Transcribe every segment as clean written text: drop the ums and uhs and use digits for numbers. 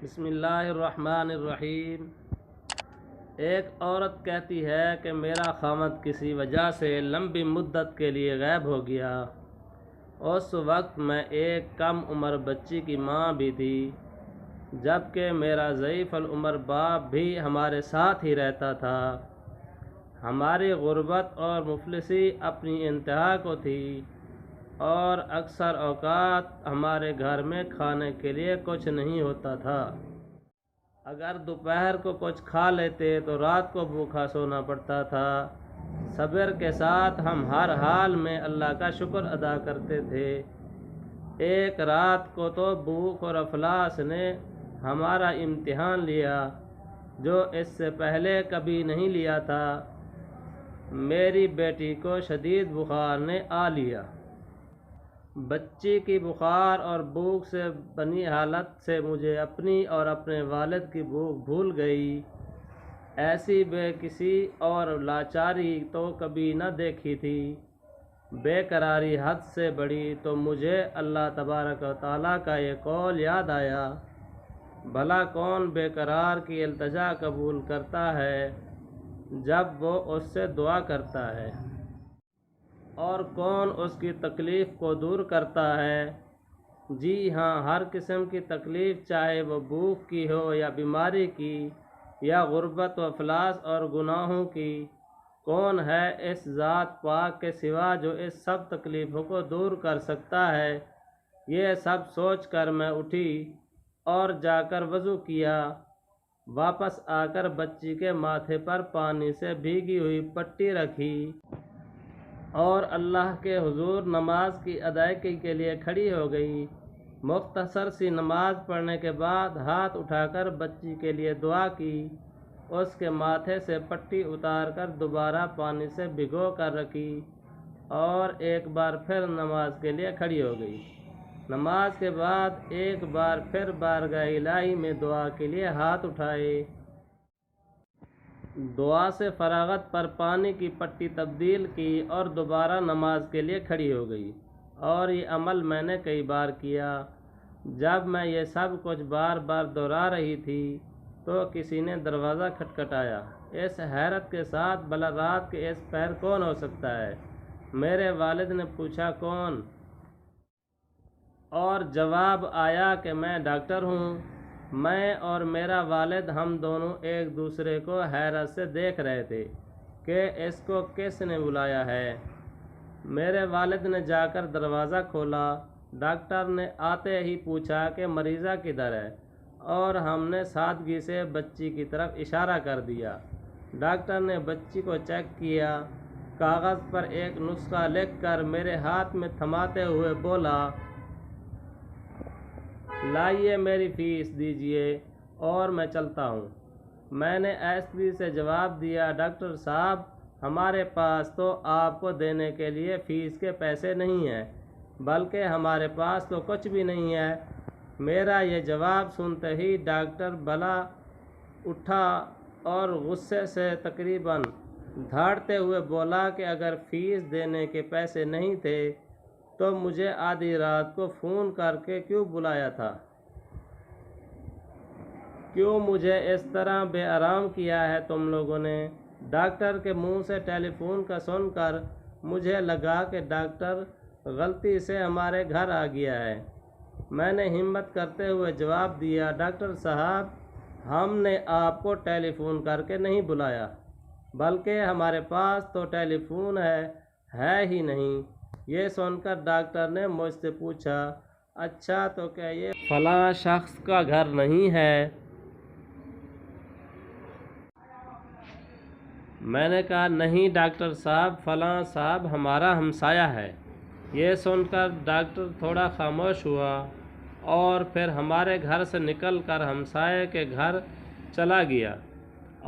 بسم اللہ الرحمن الرحیم۔ ایک عورت کہتی ہے کہ میرا خاوند کسی وجہ سے لمبی مدت کے لیے غائب ہو گیا۔ اس وقت میں ایک کم عمر بچی کی ماں بھی تھی، جبکہ میرا ضعیف العمر باپ بھی ہمارے ساتھ ہی رہتا تھا۔ ہماری غربت اور مفلسی اپنی انتہا کو تھی اور اکثر اوقات ہمارے گھر میں کھانے کے لیے کچھ نہیں ہوتا تھا۔ اگر دوپہر کو کچھ کھا لیتے تو رات کو بھوکا سونا پڑتا تھا۔ صبر کے ساتھ ہم ہر حال میں اللہ کا شکر ادا کرتے تھے۔ ایک رات کو تو بھوک اور افلاس نے ہمارا امتحان لیا، جو اس سے پہلے کبھی نہیں لیا تھا۔ میری بیٹی کو شدید بخار نے آ لیا۔ بچی کی بخار اور بھوک سے بنی حالت سے مجھے اپنی اور اپنے والد کی بھوک بھول گئی۔ ایسی بے کسی اور لاچاری تو کبھی نہ دیکھی تھی۔ بے قراری حد سے بڑی تو مجھے اللہ تبارک و تعالیٰ کا یہ قول یاد آیا، بھلا کون بے قرار کی التجا قبول کرتا ہے جب وہ اس سے دعا کرتا ہے، اور کون اس کی تکلیف کو دور کرتا ہے۔ جی ہاں، ہر قسم کی تکلیف، چاہے وہ بھوک کی ہو یا بیماری کی یا غربت و افلاس اور گناہوں کی، کون ہے اس ذات پاک کے سوا جو اس سب تکلیفوں کو دور کر سکتا ہے۔ یہ سب سوچ کر میں اٹھی اور جا کر وضو کیا۔ واپس آ کر بچی کے ماتھے پر پانی سے بھیگی ہوئی پٹی رکھی اور اللہ کے حضور نماز کی ادائیگی کے لیے کھڑی ہو گئی۔ مختصر سی نماز پڑھنے کے بعد ہاتھ اٹھا کر بچی کے لیے دعا کی، اس کے ماتھے سے پٹی اتار کر دوبارہ پانی سے بھگو کر رکھی اور ایک بار پھر نماز کے لیے کھڑی ہو گئی۔ نماز کے بعد ایک بار پھر بارگاہ الہی میں دعا کے لیے ہاتھ اٹھائے۔ دعا سے فراغت پر پانی کی پٹی تبدیل کی اور دوبارہ نماز کے لیے کھڑی ہو گئی، اور یہ عمل میں نے کئی بار کیا۔ جب میں یہ سب کچھ بار بار دہرا رہی تھی تو کسی نے دروازہ کھٹکھٹایا۔ اس حیرت کے ساتھ، بھلا رات کے اس پہر کون ہو سکتا ہے؟ میرے والد نے پوچھا، کون؟ اور جواب آیا کہ میں ڈاکٹر ہوں۔ میں اور میرا والد، ہم دونوں ایک دوسرے کو حیرت سے دیکھ رہے تھے کہ اس کو کس نے بلایا ہے۔ میرے والد نے جا کر دروازہ کھولا۔ ڈاکٹر نے آتے ہی پوچھا کہ مریضہ کدھر ہے، اور ہم نے سادگی سے بچی کی طرف اشارہ کر دیا۔ ڈاکٹر نے بچی کو چیک کیا، کاغذ پر ایک نسخہ لکھ کر میرے ہاتھ میں تھماتے ہوئے بولا، لائیے میری فیس دیجیے اور میں چلتا ہوں۔ میں نے ایسٹری سے جواب دیا، ڈاکٹر صاحب، ہمارے پاس تو آپ کو دینے کے لیے فیس کے پیسے نہیں ہیں، بلکہ ہمارے پاس تو کچھ بھی نہیں ہے۔ میرا یہ جواب سنتے ہی ڈاکٹر بھلا اٹھا اور غصے سے تقریباً دھاڑتے ہوئے بولا کہ اگر فیس دینے کے پیسے نہیں تھے تو مجھے آدھی رات کو فون کر کے کیوں بلایا تھا؟ کیوں مجھے اس طرح بے آرام کیا ہے تم لوگوں نے؟ ڈاکٹر کے منہ سے ٹیلی فون کا سن کر مجھے لگا کہ ڈاکٹر غلطی سے ہمارے گھر آ گیا ہے۔ میں نے ہمت کرتے ہوئے جواب دیا، ڈاکٹر صاحب، ہم نے آپ کو ٹیلی فون کر کے نہیں بلایا، بلکہ ہمارے پاس تو ٹیلی فون ہے ہی نہیں۔ یہ سن کر ڈاکٹر نے مجھ سے پوچھا، اچھا تو کیا یہ فلاں شخص کا گھر نہیں ہے؟ میں نے کہا، نہیں ڈاکٹر صاحب، فلاں صاحب ہمارا ہمسایہ ہے۔ یہ سن کر ڈاکٹر تھوڑا خاموش ہوا اور پھر ہمارے گھر سے نکل کر ہمسائے کے گھر چلا گیا،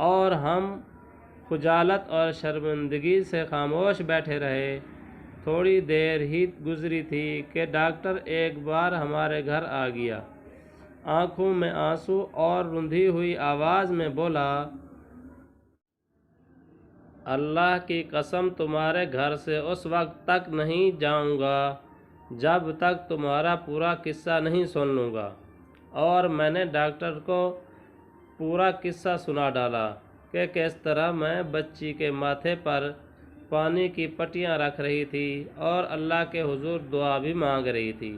اور ہم خجالت اور شرمندگی سے خاموش بیٹھے رہے۔ تھوڑی دیر ہی گزری تھی کہ ڈاکٹر ایک بار ہمارے گھر آ گیا۔ آنکھوں میں آنسو اور رندھی ہوئی آواز میں بولا، اللہ کی قسم، تمہارے گھر سے اس وقت تک نہیں جاؤں گا جب تک تمہارا پورا قصہ نہیں سن لوں گا، اور میں نے ڈاکٹر کو پورا قصہ سنا ڈالا کہ کس طرح میں بچی کے ماتھے پر پانی کی پٹیاں رکھ رہی تھی اور اللہ کے حضور دعا بھی مانگ رہی تھی۔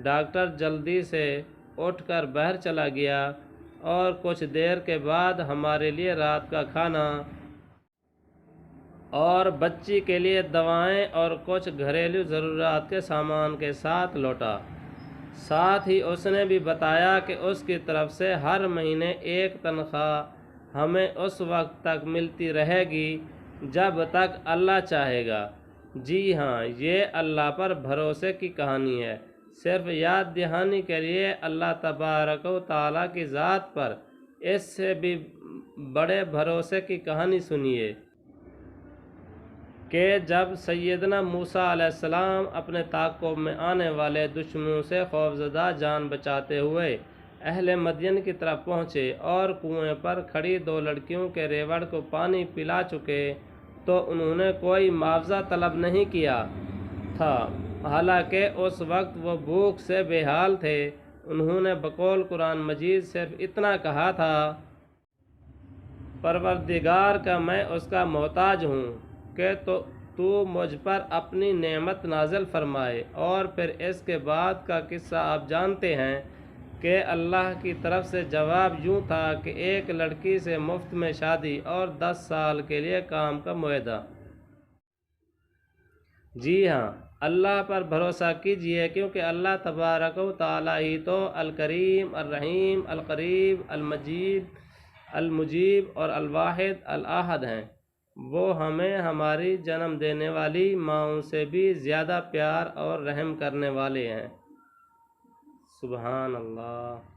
ڈاکٹر جلدی سے اٹھ کر باہر چلا گیا اور کچھ دیر کے بعد ہمارے لیے رات کا کھانا اور بچی کے لیے دوائیں اور کچھ گھریلو ضروریات کے سامان کے ساتھ لوٹا۔ ساتھ ہی اس نے بھی بتایا کہ اس کی طرف سے ہر مہینے ایک تنخواہ ہمیں اس وقت تک ملتی رہے گی جب تک اللہ چاہے گا۔ جی ہاں، یہ اللہ پر بھروسے کی کہانی ہے۔ صرف یاد دہانی کے لیے اللہ تبارک و تعالیٰ کی ذات پر اس سے بھی بڑے بھروسے کی کہانی سنیے کہ جب سیدنا موسیٰ علیہ السلام اپنے تعاقب میں آنے والے دشمنوں سے خوفزدہ جان بچاتے ہوئے اہل مدین کی طرف پہنچے اور کنویں پر کھڑی 2 لڑکیوں کے ریوڑ کو پانی پلا چکے تو انہوں نے کوئی معاوضہ طلب نہیں کیا تھا، حالانکہ اس وقت وہ بھوک سے بے حال تھے۔ انہوں نے بقول قرآن مجید صرف اتنا کہا تھا، پروردگار کا میں اس کا محتاج ہوں کہ تو مجھ پر اپنی نعمت نازل فرمائے۔ اور پھر اس کے بعد کا قصہ آپ جانتے ہیں کہ اللہ کی طرف سے جواب یوں تھا کہ ایک لڑکی سے مفت میں شادی اور 10 سال کے لیے کام کا معاہدہ۔ جی ہاں، اللہ پر بھروسہ کیجیے کیونکہ اللہ تبارک و تعالیٰ ہی تو الکریم، الرحیم، القریب، المجیب اور الواحد الاحد ہیں۔ وہ ہمیں ہماری جنم دینے والی ماؤں سے بھی زیادہ پیار اور رحم کرنے والے ہیں۔ سبحان اللہ۔